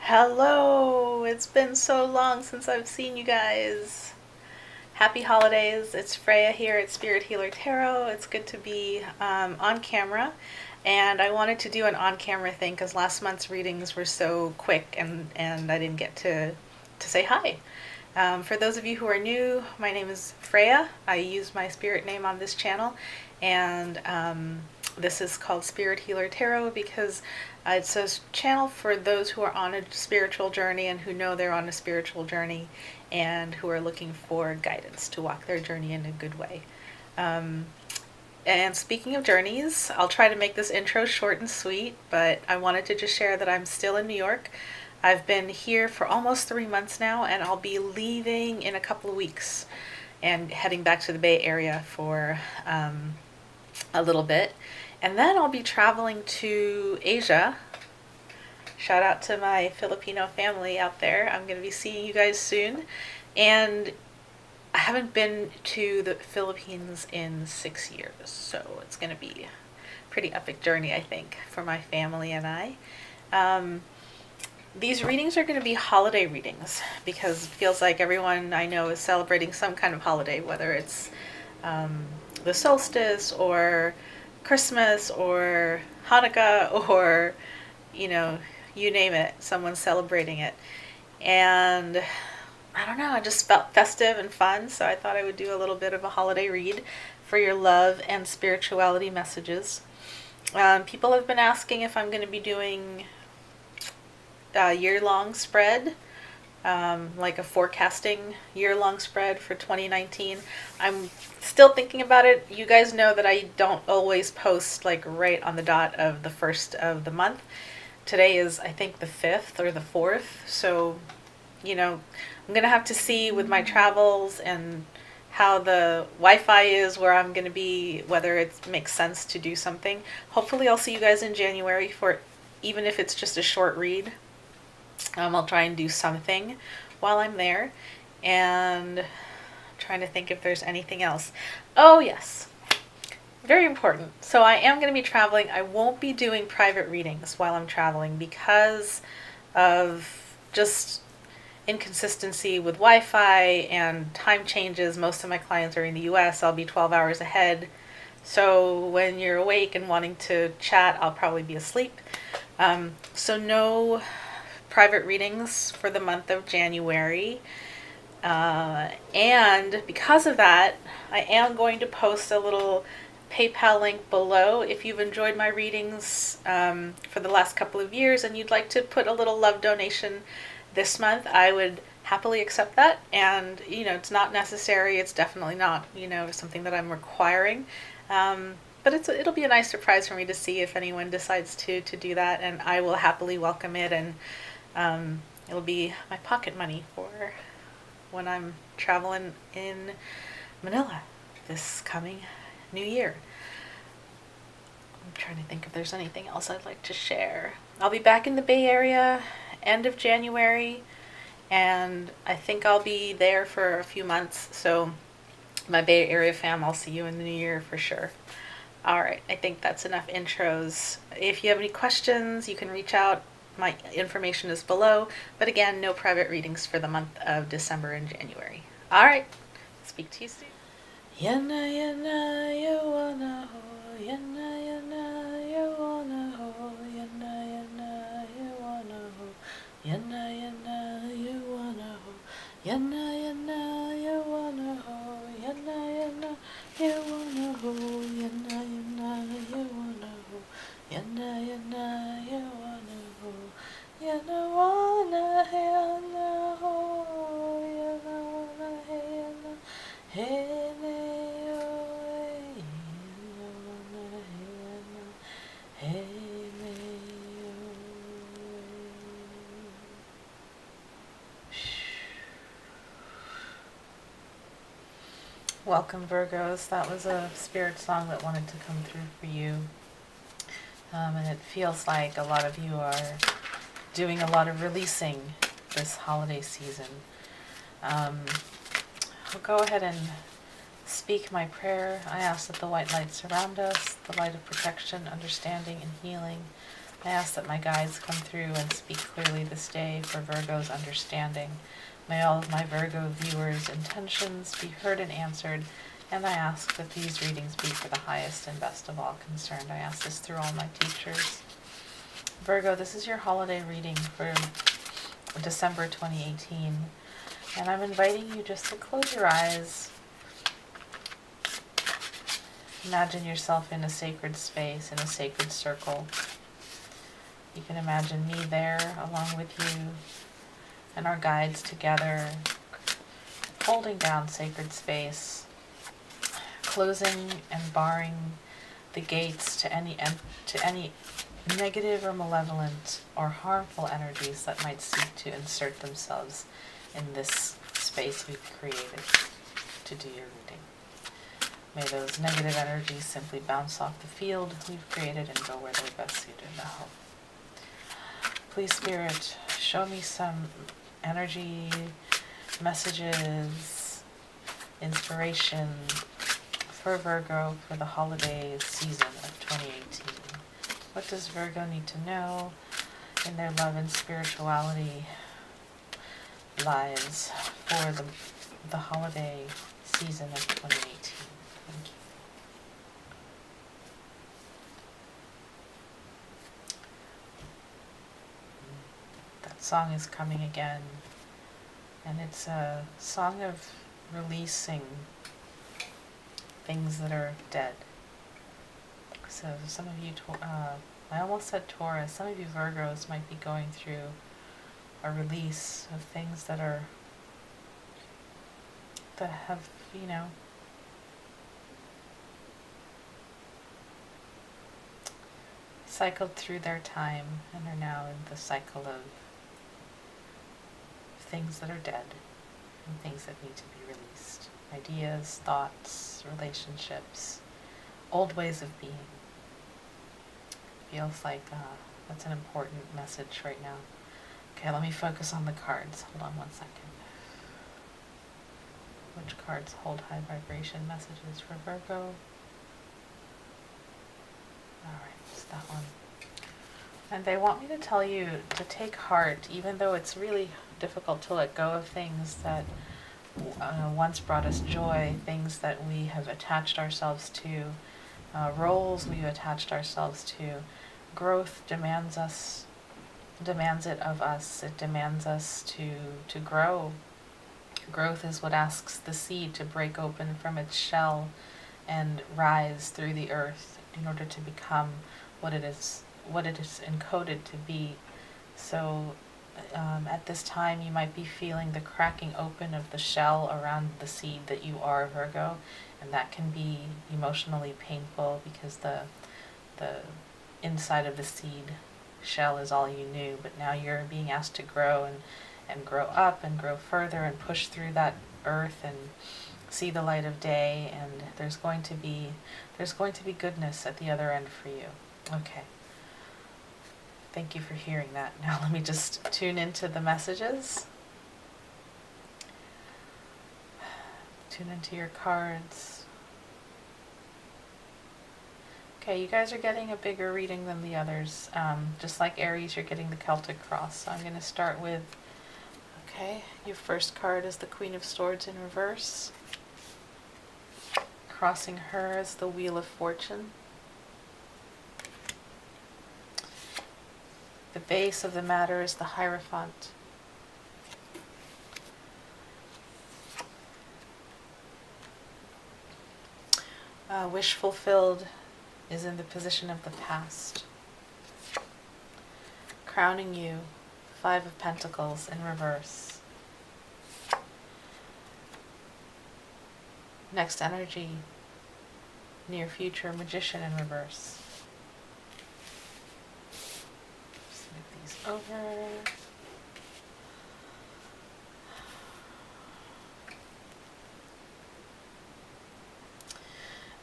Hello! It's been so long since I've seen you guys. Happy holidays. It's Freya here at Spirit Healer Tarot. It's good to be on camera. And I wanted to do an on camera thing because last month's readings were so quick and I didn't get to say hi. For those of you who are new, my name is Freya. I use my spirit name on this channel, and this is called Spirit Healer Tarot because it's a channel for those who are on a spiritual journey and who know they're on a spiritual journey and who are looking for guidance to walk their journey in a good way. And speaking of journeys, I'll try to make this intro short and sweet, but I wanted to just share that I'm still in New York. I've been here for almost 3 months now, and I'll be leaving in a couple of weeks and heading back to the Bay Area for a little bit. And then I'll be traveling to Asia. Shout out to my Filipino family out there. I'm going to be seeing you guys soon. And I haven't been to the Philippines in 6 years, so it's going to be a pretty epic journey, I think, for my family and I. These readings are going to be holiday readings because it feels like everyone I know is celebrating some kind of holiday, whether it's the solstice or Christmas or Hanukkah or, you name it, someone's celebrating it. And I don't know, I just felt festive and fun, so I thought I would do a little bit of a holiday read for your love and spirituality messages. People have been asking if I'm going to be doing a year-long spread, like a forecasting year-long spread for 2019. I'm still thinking about it. You guys know that I don't always post like right on the dot of the first of the month. Today is, I think, the 5th or the 4th, so I'm gonna have to see with my travels and how the Wi-Fi is where I'm gonna be, whether it makes sense to do something. Hopefully I'll see you guys in January for, even if it's just a short read. I'll try and do something while I'm there, and I'm trying to think if there's anything else. Oh yes, very important. So I am going to be traveling. I won't be doing private readings while I'm traveling because of just inconsistency with Wi-Fi and time changes. Most of my clients are in the US. I'll be 12 hours ahead. So when you're awake and wanting to chat, I'll probably be asleep. So no private readings for the month of January. And because of that, I am going to post a little PayPal link below. If you've enjoyed my readings for the last couple of years and you'd like to put a little love donation this month, I would happily accept that. And, it's not necessary. It's definitely not, something that I'm requiring. But it'll be a nice surprise for me to see if anyone decides to do that, and I will happily welcome it, and it'll be my pocket money for when I'm traveling in Manila this coming new year. I'm trying to think if there's anything else I'd like to share. I'll be back in the Bay Area end of January, and I think I'll be there for a few months, so my Bay Area fam, I'll see you in the new year for sure. Alright, I think that's enough intros. If you have any questions, you can reach out. My information is below, but again, no private readings for the month of December and January. Alright, speak to you soon. Yana yana you wanna ho, yana yana you wanna ho, yana yana you wanna ho, yana yana you wanna ho, yana yana you wanna ho, yana yana you wanna ho, yana yana you wanna ho, yana yana you wanna ho, yana wanna yana ho, yana wanna yana hey ne oh yana wanna yana hey ne Welcome, Virgos. That was a spirit song that wanted to come through for you. And it feels like a lot of you are doing a lot of releasing this holiday season. I'll go ahead and speak my prayer. I ask that the white light surround us, the light of protection, understanding, and healing. I ask that my guides come through and speak clearly this day for Virgo's understanding. May all of my Virgo viewers' intentions be heard and answered, and I ask that these readings be for the highest and best of all concerned. I ask this through all my teachers. Virgo, this is your holiday reading for December 2018, and I'm inviting you just to close your eyes. Imagine yourself in a sacred space, in a sacred circle. You can imagine me there along with you and our guides together, holding down sacred space, closing and barring the gates to any negative or malevolent or harmful energies that might seek to insert themselves in this space we've created to do your reading. May those negative energies simply bounce off the field we've created and go where they're best suited. Now, please, Spirit, show me some energy, messages, inspiration for Virgo for the holiday season of 2018. What does Virgo need to know in their love and spirituality lives for the holiday season of 2018? Thank you. That song is coming again, and it's a song of releasing things that are dead. So some of you, I almost said Taurus, some of you Virgos might be going through a release of things that have, cycled through their time and are now in the cycle of things that are dead and things that need to be released. Ideas, thoughts, relationships, old ways of being. Feels like that's an important message right now. Okay, let me focus on the cards. Hold on one second. Which cards hold high vibration messages for Virgo? Alright, it's that one. And they want me to tell you to take heart, even though it's really difficult to let go of things that once brought us joy, things that we have attached ourselves to, roles we've attached ourselves to. Growth demands it of us. It demands us to grow. Growth is what asks the seed to break open from its shell and rise through the earth in order to become what it is encoded to be. So at this time you might be feeling the cracking open of the shell around the seed that you are, Virgo, and that can be emotionally painful because the inside of the seed shell is all you knew, but now you're being asked to grow and grow up and grow further and push through that earth and see the light of day, and there's going to be goodness at the other end for you. Okay. Thank you for hearing that. Now let me just tune into the messages. Tune into your cards. Okay, you guys are getting a bigger reading than the others. Just like Aries, you're getting the Celtic cross. So I'm going to start with, okay, your first card is the Queen of Swords in reverse. Crossing her is the Wheel of Fortune. The base of the matter is the Hierophant. Wish fulfilled is in the position of the past. Crowning you, Five of Pentacles in reverse. Next energy, near future, Magician in reverse. Just move these over.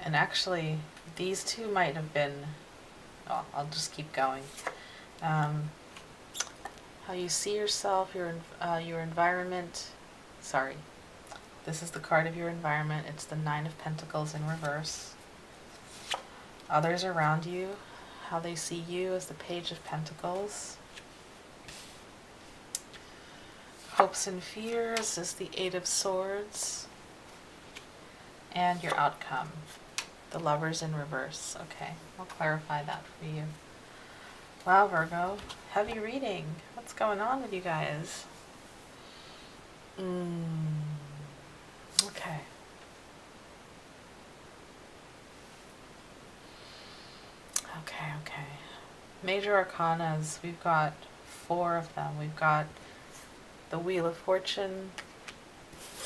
And actually, these two might have been, I'll just keep going. How you see yourself, your environment. Sorry, this is the card of your environment. It's the Nine of Pentacles in reverse. Others around you, how they see you is the Page of Pentacles. Hopes and fears is the Eight of Swords. And your outcome, the Lovers in reverse. Okay, I'll clarify that for you. Wow, Virgo, heavy reading. What's going on with you guys? Okay. Okay. Major Arcanas, we've got 4 of them. We've got the Wheel of Fortune,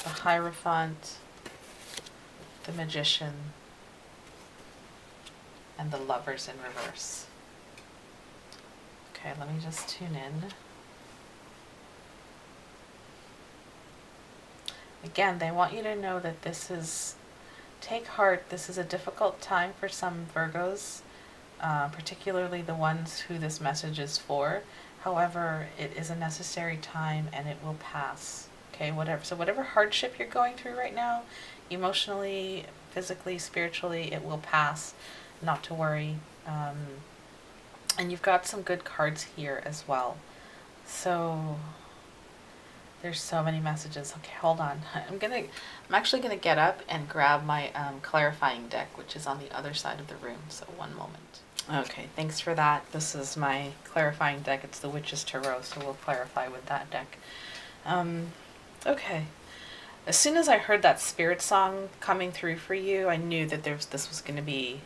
the Hierophant, the Magician, and the Lovers in reverse. Okay, let me just tune in. Again, they want you to know that this is, take heart, this is a difficult time for some Virgos, particularly the ones who this message is for. However, it is a necessary time and it will pass. Okay, whatever hardship you're going through right now, emotionally, physically, spiritually, it will pass. Not to worry. And you've got some good cards here as well. So there's so many messages. Okay, hold on. I'm actually gonna get up and grab my clarifying deck, which is on the other side of the room. So one moment. Okay, thanks for that. This is my clarifying deck. It's the Witch's Tarot, so we'll clarify with that deck. Okay. As soon as I heard that spirit song coming through for you, I knew that this was going to be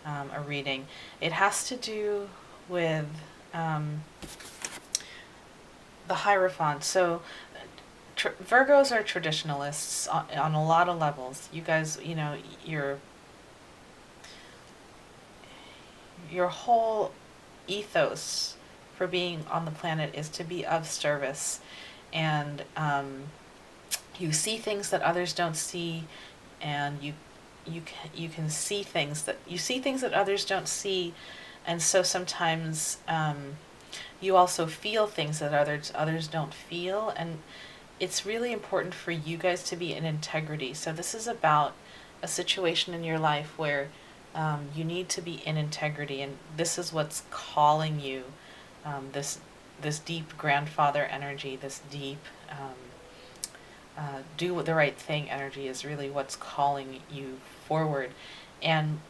a reading. It has to do with the Hierophant. So Virgos are traditionalists on a lot of levels. You guys, you know, your whole ethos for being on the planet is to be of service, and you see things that others don't see, and you can see things that others don't see, and so sometimes you also feel things that others don't feel, and it's really important for you guys to be in integrity. So this is about a situation in your life where you need to be in integrity, and this is what's calling you. This deep grandfather energy, this deep do the right thing energy is really what's calling you forward. And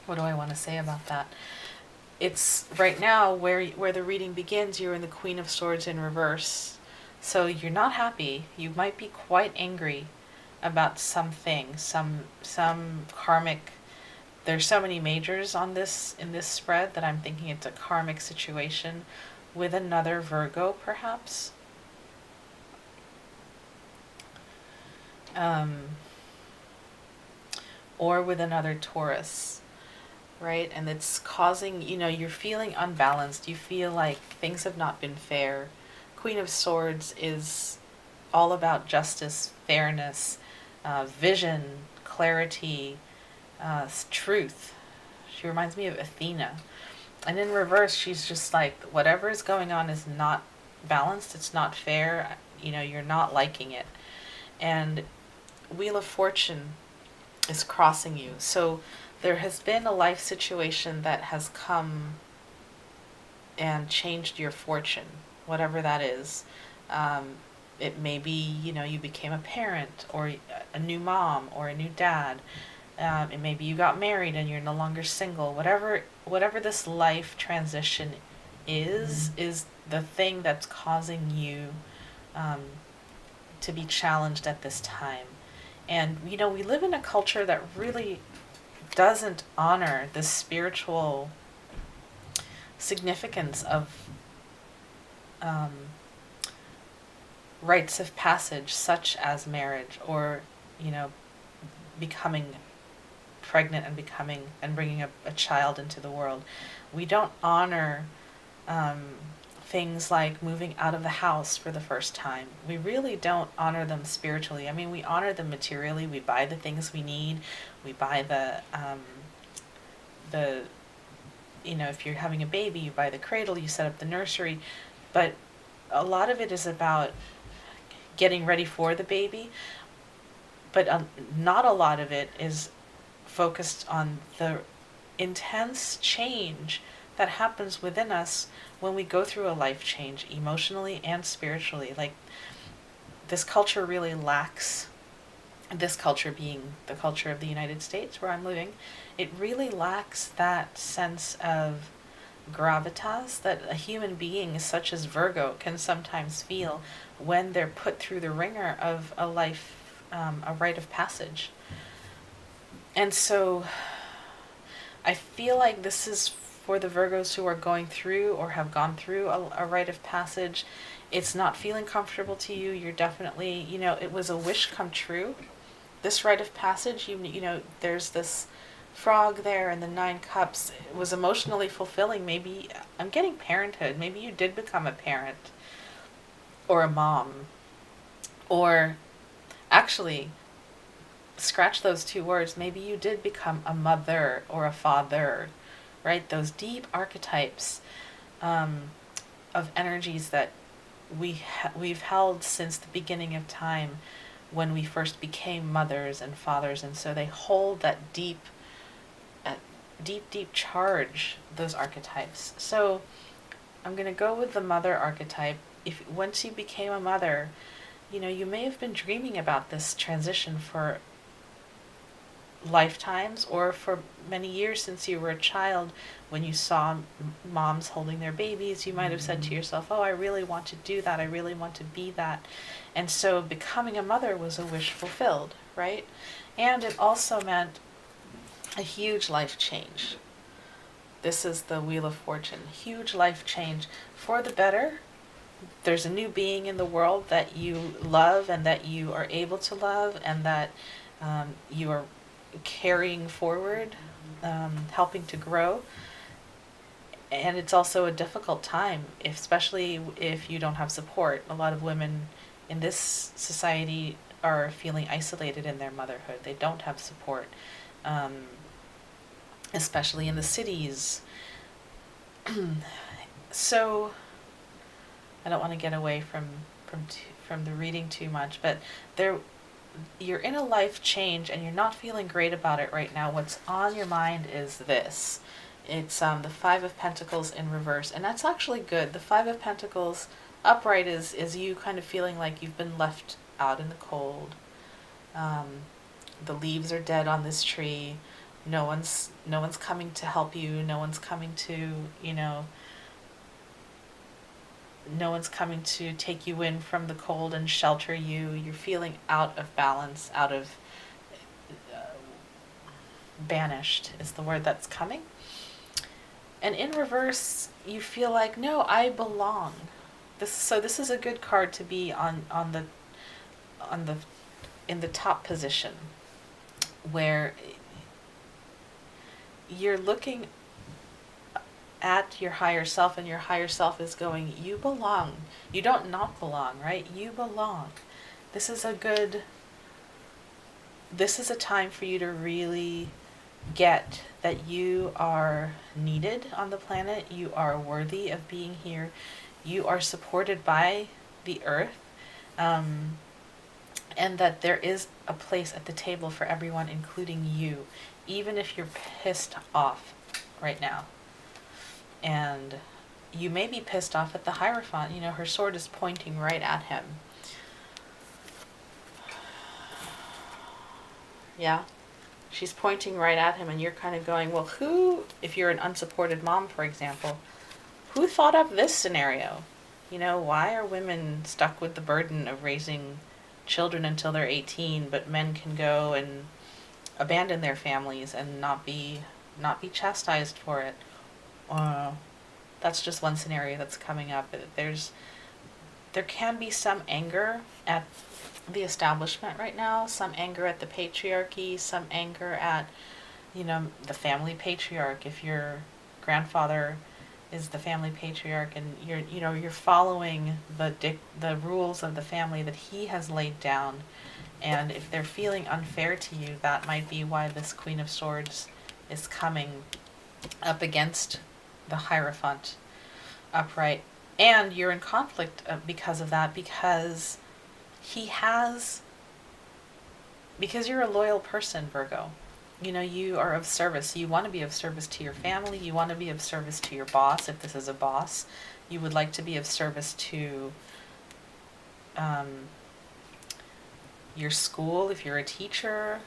what do I want to say about that? It's right now where the reading begins, you're in the Queen of Swords in reverse. So you're not happy. You might be quite angry about something, some karmic. There's so many majors on this in this spread that I'm thinking it's a karmic situation with another Virgo, perhaps. Or with another Taurus, right? And it's causing, you're feeling unbalanced. You feel like things have not been fair. Queen of Swords is all about justice, fairness, vision, clarity, truth. She reminds me of Athena. And in reverse, she's just like, whatever is going on is not balanced. It's not fair. You're not liking it. And Wheel of Fortune is crossing you. So there has been a life situation that has come and changed your fortune, whatever that is. It may be, you became a parent, or a new mom, or a new dad. It may be you got married and you're no longer single. Whatever this life transition is the thing that's causing you to be challenged at this time. And, we live in a culture that really doesn't honor the spiritual significance of rites of passage, such as marriage, or, becoming pregnant and bringing a child into the world. We don't honor things like moving out of the house for the first time. We really don't honor them spiritually. I mean, we honor them materially. We buy the things we need. We buy if you're having a baby, you buy the cradle, you set up the nursery. But a lot of it is about getting ready for the baby. But not a lot of it is focused on the intense change that happens within us when we go through a life change, emotionally and spiritually. Like, this culture really lacks, this culture being the culture of the United States where I'm living, it really lacks that sense of gravitas that a human being such as Virgo can sometimes feel when they're put through the ringer of a life, a rite of passage. And so I feel like this is for the Virgos who are going through or have gone through a rite of passage. It's not feeling comfortable to you. You're definitely, it was a wish come true. This rite of passage, there's this frog there and the 9 cups. It was emotionally fulfilling. Maybe I'm getting parenthood. Maybe you did become a parent or a mom, or actually, scratch those 2 words. Maybe you did become a mother or a father, right? Those deep archetypes of energies that we've held since the beginning of time, when we first became mothers and fathers, and so they hold that deep charge, those archetypes. So I'm going to go with the mother archetype. If once you became a mother, you may have been dreaming about this transition for lifetimes or for many years since you were a child. When you saw moms holding their babies, you might have said to yourself, oh, I really want to do that. I really want to be that. And so becoming a mother was a wish fulfilled, right? And it also meant a huge life change. This is the Wheel of Fortune. Huge life change for the better. There's a new being in the world that you love and that you are able to love, and that you are carrying forward, helping to grow. And it's also a difficult time, especially if you don't have support. A lot of women in this society are feeling isolated in their motherhood. They don't have support, especially in the cities. So I don't want to get away from the reading too much, but you're in a life change and you're not feeling great about it right now. What's on your mind is this. It's the 5 of Pentacles in reverse, and that's actually good. The 5 of Pentacles upright is you kind of feeling like you've been left out in the cold. The leaves are dead on this tree. No one's coming to help you. No one's coming to, no one's coming to take you in from the cold and shelter you. You're feeling out of balance, out of banished is the word that's coming. And in reverse, you feel like, no, I belong. This is a good card to be in the top position, where you're looking at your higher self, and your higher self is going, you belong. You don't not belong, right? You belong. This is a time for you to really get that you are needed on the planet. You are worthy of being here. You are supported by the earth. And that there is a place at the table for everyone, including you, even if you're pissed off right now. And you may be pissed off at the Hierophant. Her sword is pointing right at him. Yeah? She's pointing right at him, and you're kind of going, well, if you're an unsupported mom, for example, who thought up this scenario? Why are women stuck with the burden of raising children until they're 18, but men can go and abandon their families and not be chastised for it? That's just one scenario that's coming up. There can be some anger at the establishment right now, some anger at the patriarchy, some anger at, the family patriarch. If your grandfather is the family patriarch and you're following the rules of the family that he has laid down, and if they're feeling unfair to you, that might be why this Queen of Swords is coming up against the Hierophant upright. And you're in conflict because of that, because you're a loyal person, Virgo. you are of service. You want to be of service to your family. You want to be of service to your boss, if this is a boss. You would like to be of service to your school, if you're a teacher,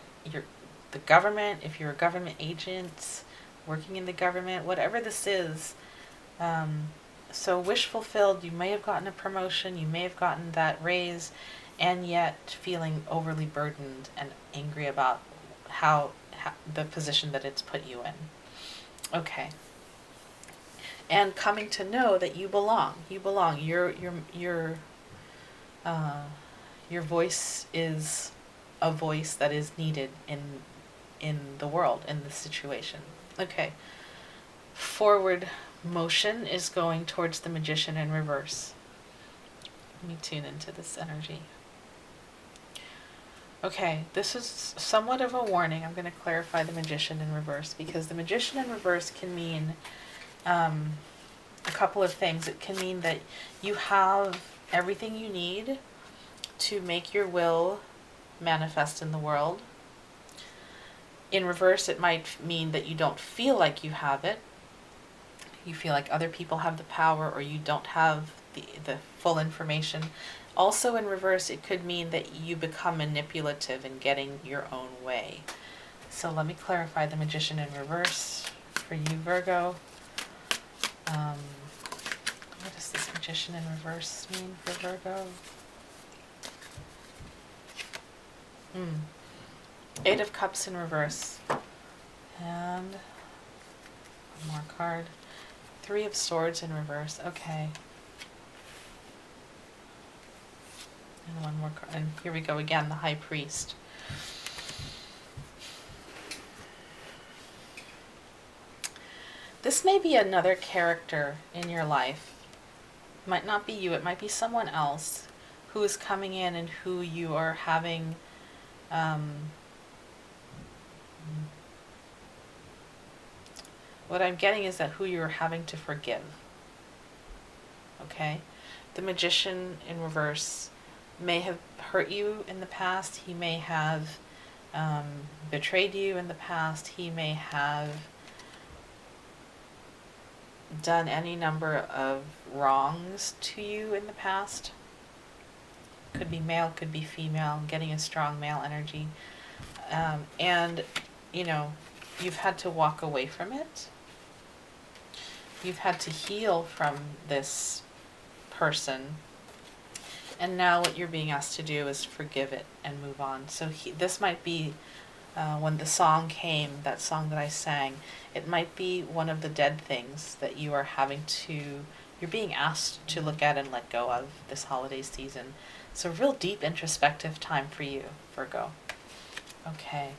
the government, if you're a government agent, working in the government, whatever this is. So wish fulfilled, you may have gotten a promotion, you may have gotten that raise, and yet feeling overly burdened and angry about how the position that it's put you in. Okay. And coming to know that you belong. You belong. Your voice is a voice that is needed in the world, in this situation. Okay. Forward motion is going towards the Magician in reverse. Let me tune into this energy. Okay, this is somewhat of a warning. I'm going to clarify the Magician in reverse, because the Magician in reverse can mean a couple of things. It can mean that you have everything you need to make your will manifest in the world. In reverse, it might mean that you don't feel like you have it. You feel like other people have the power, or you don't have the full information. Also in reverse, it could mean that you become manipulative in getting your own way. So let me clarify the Magician in reverse for you, Virgo. What does this Magician in reverse mean for Virgo? Eight of Cups in reverse. And one more card. Three of Swords in reverse. Okay. And one more card. And here we go again, the High Priest. This may be another character in your life. It might not be you. It might be someone else who is coming in and who you are having what I'm getting is that who you're having to forgive. Okay? The Magician in reverse may have hurt you in the past. He may have betrayed you in the past. He may have done any number of wrongs to you in the past. Could be male, could be female. I'm getting a strong male energy. And, you've had to walk away from it. You've had to heal from this person. And now what you're being asked to do is forgive it and move on. So this might be, when the song came, that song that I sang, it might be one of the dead things that you are you're being asked to look at and let go of this holiday season. It's a real deep introspective time for you, Virgo. Okay.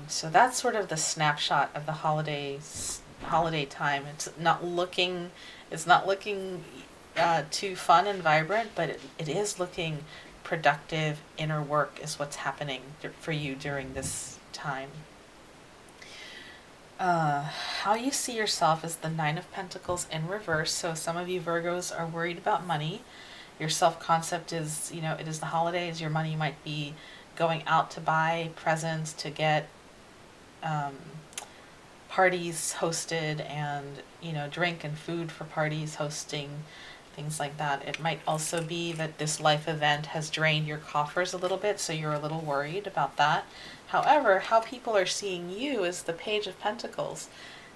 So that's sort of the snapshot of the holiday time. It's not looking too fun and vibrant, but it is looking productive. Inner work is what's happening for you during this time. How you see yourself is the Nine of Pentacles in reverse. So some of you Virgos are worried about money. Your self-concept is, it is the holidays. Your money might be going out to buy presents, to get parties hosted, and drink and food for parties, hosting, things like that. It might also be that this life event has drained your coffers a little bit, so you're a little worried about that. However, how people are seeing you is the Page of Pentacles.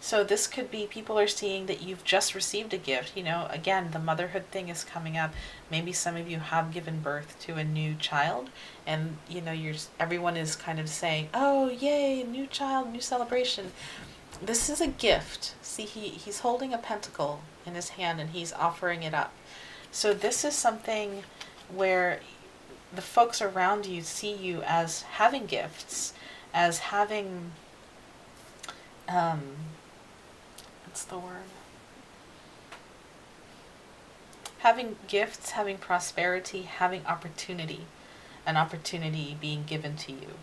So this could be people are seeing that you've just received a gift. Again, the motherhood thing is coming up. Maybe some of you have given birth to a new child, and everyone is kind of saying, "Oh, yay, new child, new celebration." This is a gift. See, he's holding a pentacle in his hand and he's offering it up. So this is something where the folks around you see you as having gifts, as having what's the word? Having gifts, having prosperity, having opportunity, an opportunity being given to you.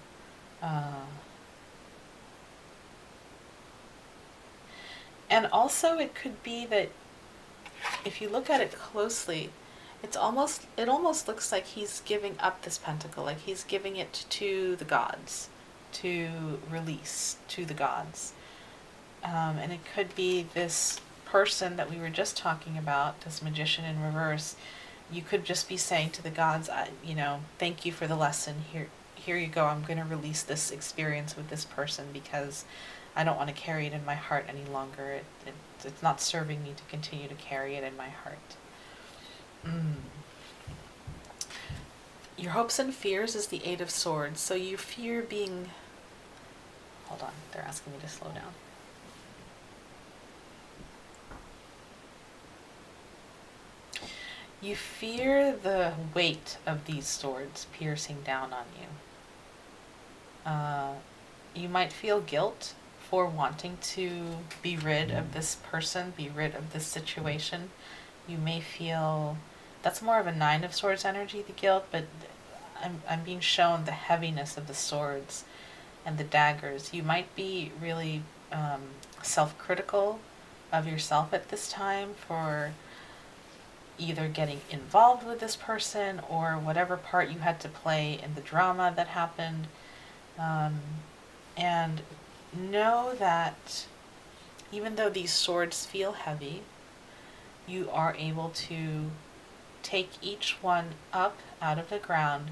And also it could be that if you look at it closely, it almost looks like he's giving up this pentacle, like he's giving it to the gods. to release to the gods. And it could be this person that we were just talking about, this magician in reverse. You could just be saying to the gods, thank you for the lesson. Here you go. I'm going to release this experience with this person because I don't want to carry it in my heart any longer. It's not serving me to continue to carry it in my heart. Your hopes and fears is the Eight of Swords. So you fear being... Hold on, they're asking me to slow down. You fear the weight of these swords piercing down on you. You might feel guilt for wanting to be rid of this person, be rid of this situation. You may feel... That's more of a Nine of Swords energy, the guilt, but I'm being shown the heaviness of the swords and the daggers. You might be really self-critical of yourself at this time for either getting involved with this person or whatever part you had to play in the drama that happened. And know that even though these swords feel heavy, you are able to take each one up out of the ground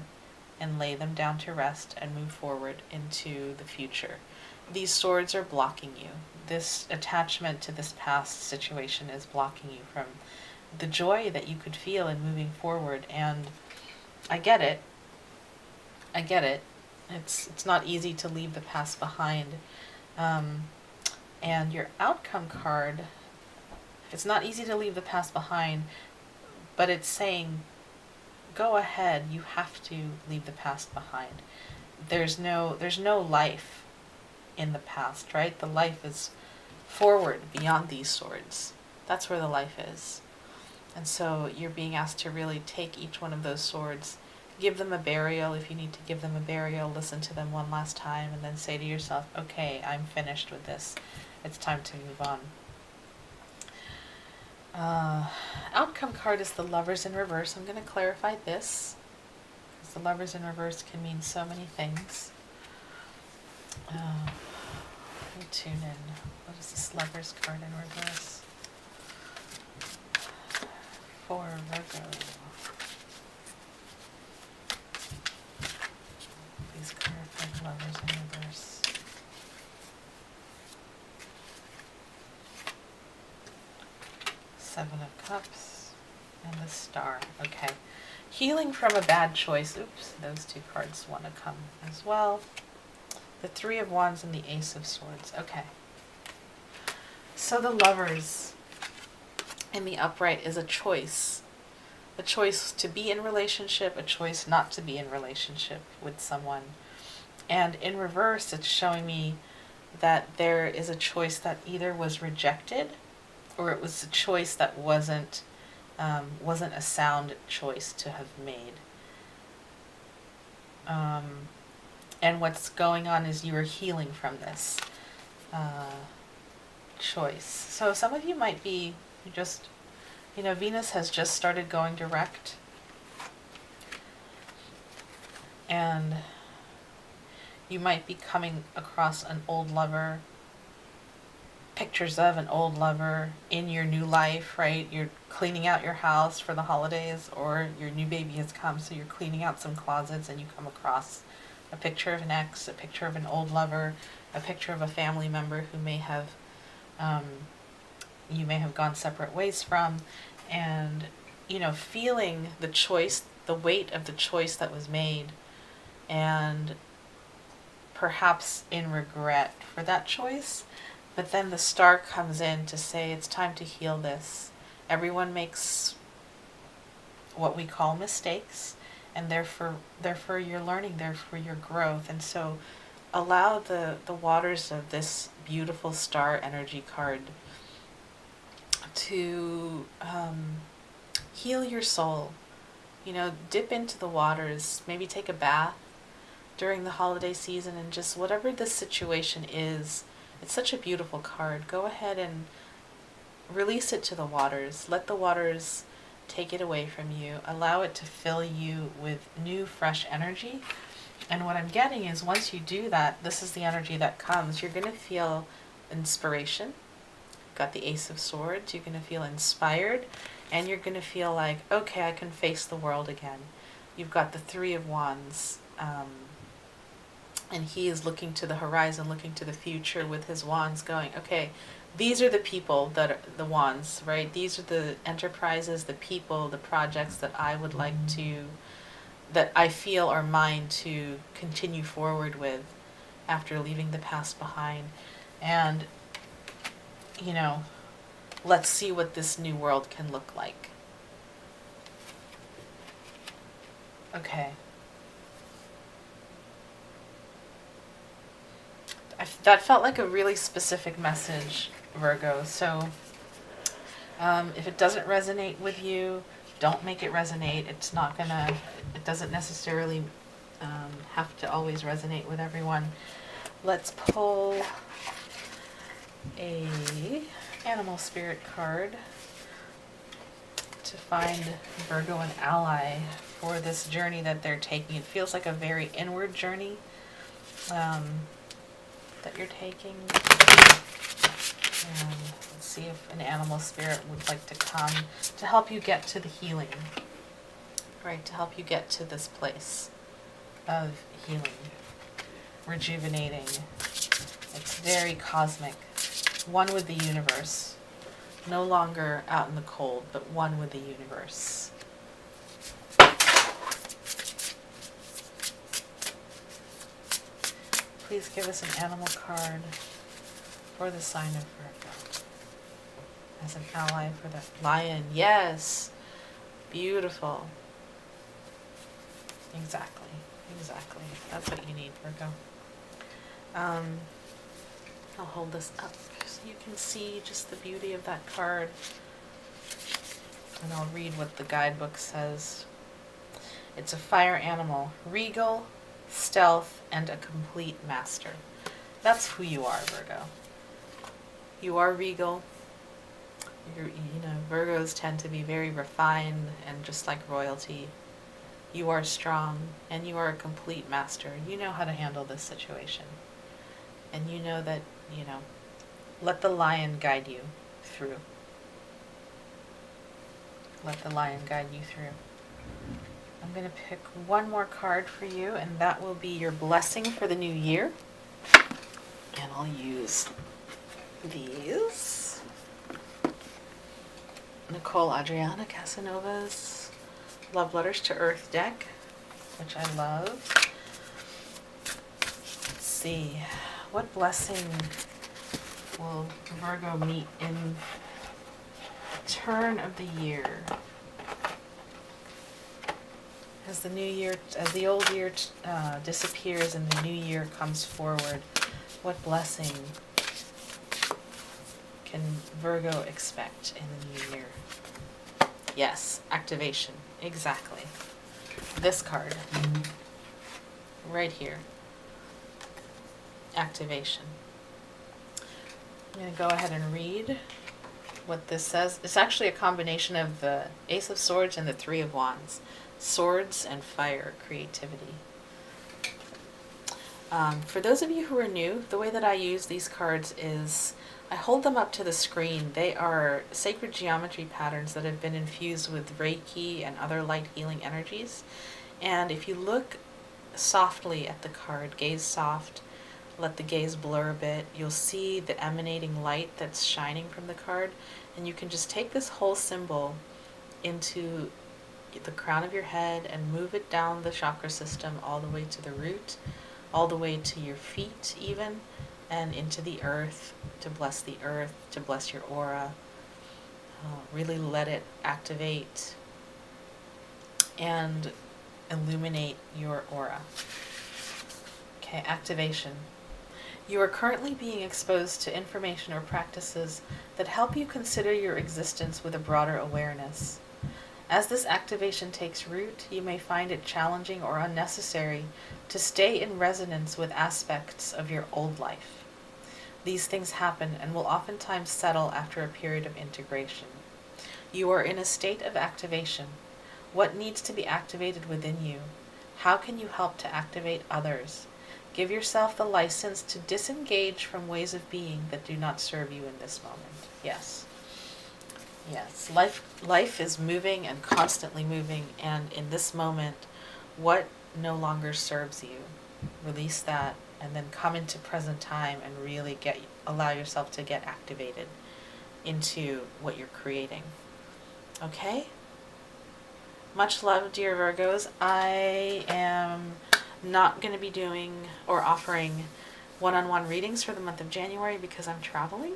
and lay them down to rest and move forward into the future. These swords are blocking you. This attachment to this past situation is blocking you from the joy that you could feel in moving forward. And I get it. It's not easy to leave the past behind. And your outcome card, it's not easy to leave the past behind, but it's saying, go ahead, you have to leave the past behind. There's no life in the past, right? The life is forward beyond these swords. That's where the life is. And so you're being asked to really take each one of those swords, give them a burial if you need to give them a burial, listen to them one last time, and then say to yourself, okay, I'm finished with this. It's time to move on. Outcome card is the Lovers in reverse. I'm going to clarify this, because the Lovers in reverse can mean so many things. Let me tune in. What is this Lovers card in reverse? For Virgo. Please clarify the Lovers in reverse. Seven of Cups and the Star. Okay. Healing from a bad choice. Oops, those two cards want to come as well. The Three of Wands and the Ace of Swords. Okay. So the Lovers in the upright is a choice. A choice to be in relationship, a choice not to be in relationship with someone. And in reverse, it's showing me that there is a choice that either was rejected or it was a choice that wasn't a sound choice to have made. And what's going on is you are healing from this choice. So some of you might be just, Venus has just started going direct. And you might be coming across an old lover, pictures of an old lover in your new life, right? You're cleaning out your house for the holidays, or your new baby has come, so you're cleaning out some closets and you come across a picture of an ex, a picture of an old lover, a picture of a family member who may have, you may have gone separate ways from, and, feeling the choice, the weight of the choice that was made, and perhaps in regret for that choice. But then the Star comes in to say it's time to heal this. Everyone makes what we call mistakes, and therefore you're learning, therefore your growth. And so allow the waters of this beautiful Star energy card to heal your soul. Dip into the waters, maybe take a bath during the holiday season, and just whatever the situation is, it's such a beautiful card. Go ahead and release it to the waters. Let the waters take it away from you. Allow it to fill you with new, fresh energy. And what I'm getting is once you do that, this is the energy that comes. You're going to feel inspiration. Got the Ace of Swords. You're going to feel inspired. And you're going to feel like, okay, I can face the world again. You've got the Three of Wands. And he is looking to the horizon, looking to the future with his wands going, okay, these are the people that are the wands, right? These are the enterprises, the people, the projects that I would like to, that I feel are mine to continue forward with after leaving the past behind. And, you know, let's see what this new world can look like. Okay. That felt like a really specific message, Virgo. So if it doesn't resonate with you, don't make it resonate. It's not gonna, it doesn't necessarily have to always resonate with everyone. Let's pull a animal spirit card to find Virgo an ally for this journey that they're taking. It feels like a very inward journey that you're taking. And let's see if an animal spirit would like to come to help you get to the healing, right? To help you get to this place of healing, rejuvenating. It's very cosmic, one with the universe, no longer out in the cold, but one with the universe. Please give us an animal card for the sign of Virgo as an ally for the lion. Yes, beautiful. Exactly, exactly. That's what you need, Virgo. I'll hold this up so you can see just the beauty of that card. And I'll read what the guidebook says. It's a fire animal, regal, stealth, and a complete master. That's who you are, Virgo. You are regal. Virgos tend to be very refined and just like royalty. You are strong, and you are a complete master. You know how to handle this situation. And you know that, let the lion guide you through. Let the lion guide you through. I'm going to pick one more card for you, and that will be your blessing for the new year. And I'll use these. Nicole, Adriana, Casanova's Love Letters to Earth deck, which I love. Let's see. What blessing will Virgo meet in the turn of the year? As the old year disappears and the new year comes forward, what blessing can Virgo expect in the new year? Yes, activation. Exactly. This card. Right here. Activation. I'm going to go ahead and read what this says. It's actually a combination of the Ace of Swords and the Three of Wands. Swords and fire, creativity. For those of you who are new, the way that I use these cards is I hold them up to the screen. They are sacred geometry patterns that have been infused with Reiki and other light healing energies. And if you look softly at the card, gaze soft, let the gaze blur a bit, you'll see the emanating light that's shining from the card. And you can just take this whole symbol into the crown of your head and move it down the chakra system all the way to the root, all the way to your feet even, and into the earth, to bless the earth, to bless your aura. Really let it activate and illuminate your aura. Okay, activation. You are currently being exposed to information or practices that help you consider your existence with a broader awareness. As this activation takes root, you may find it challenging or unnecessary to stay in resonance with aspects of your old life. These things happen and will oftentimes settle after a period of integration. You are in a state of activation. What needs to be activated within you? How can you help to activate others? Give yourself the license to disengage from ways of being that do not serve you in this moment. Yes. Yes. Life is moving and constantly moving, and in this moment, what no longer serves you, release that, and then come into present time and really allow yourself to get activated into what you're creating. Okay? Much love, dear Virgos. I am not going to be doing or offering one-on-one readings for the month of January because I'm traveling.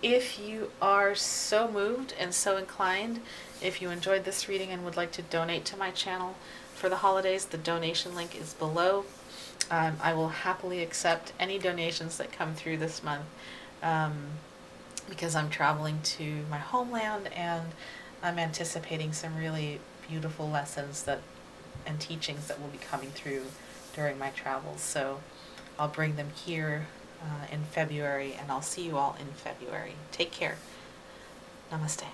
If you are so moved and so inclined, if you enjoyed this reading and would like to donate to my channel for the holidays, the donation link is below. I will happily accept any donations that come through this month because I'm traveling to my homeland, and I'm anticipating some really beautiful lessons and teachings that will be coming through during my travels. So I'll bring them here in February, and I'll see you all in February. Take care. Namaste.